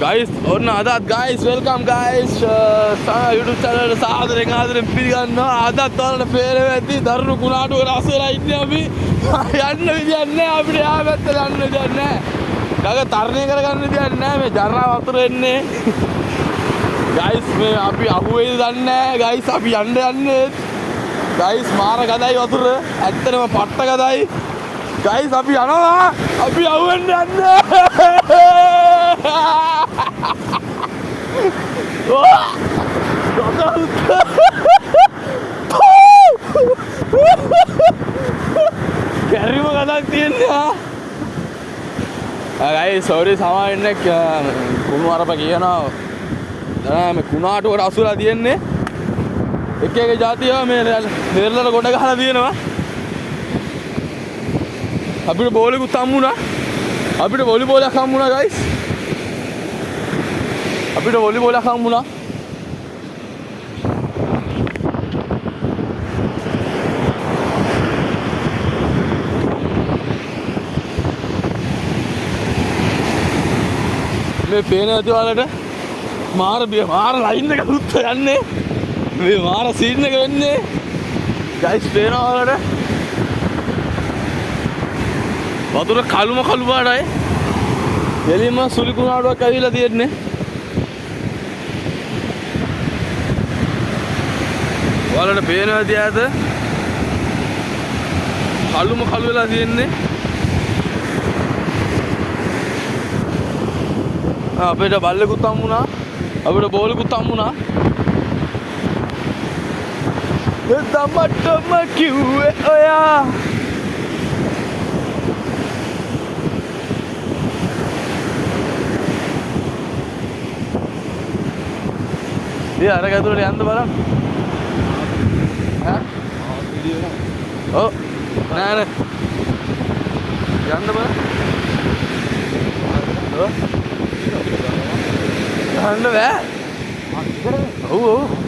Guys, ඔන්න අදත් guys welcome guys YouTube channel එකට ආදරෙන් පිළිගන්නවා. අදත් ඔයාලට පේනවා ඇති දරුණු කුණාටුවකට අසු වෙලා ඉන්නේ අපි. යන්න විදියක් නැහැ අපිට යා පැත්තට යන්න විදියක් නැහැ. ගඟ තරණය කරගන්න විදියක් නැහැ. මේ ජරා වතුර එන්නේ. guys මේ අපි අහුවේද දන්නේ නැහැ. guys අපි යන්නේ. guys මාර ගදයි වතුර. ඇත්තටම පට්ට ගදයි. guys අපි යනවා. අපි අහුවෙන්න යන්නේ. කැරිම ගදක් තියෙනවා. guys sorry සමාවෙන්න කුණු අරප කියනවා. මේ කුණාටුවට අසුලා තියෙන්නේ. එක එක જાතිය මේ හේරලට ගොඩ ගහලා තියෙනවා. අපිට බෝලෙකුත් හම්බුණා. අපිට වොලිබෝලයක් හම්බුණා guys. අපිට වොලිබෝලයක් හම්බුණා. මේ පේන ඇති වලට මාර ලයින් එක උත්ත යන්නේ. මේ මාර සීන් එක වෙන්නේ. guys පේනවා වලට. වතුර කළු පාටයි. එළියම සුළි කුණාටුවක් ඇවිල්ලා තියෙන්නේ. ඔයාලට පේනවා තියාද? කළු වෙලා තියෙන්නේ. අපිට බල්ලෙකුත් හම්බුණා. අපිට බෝලෙකුත් හම්බුණා. එතමටම කිව්වේ ඔයා. අර ගැතුලට යන්න බලන්න. ඈ? ඔව්. නෑ. යන්න බලන්න. ඔව්. යන්න බෑ. ඔව්.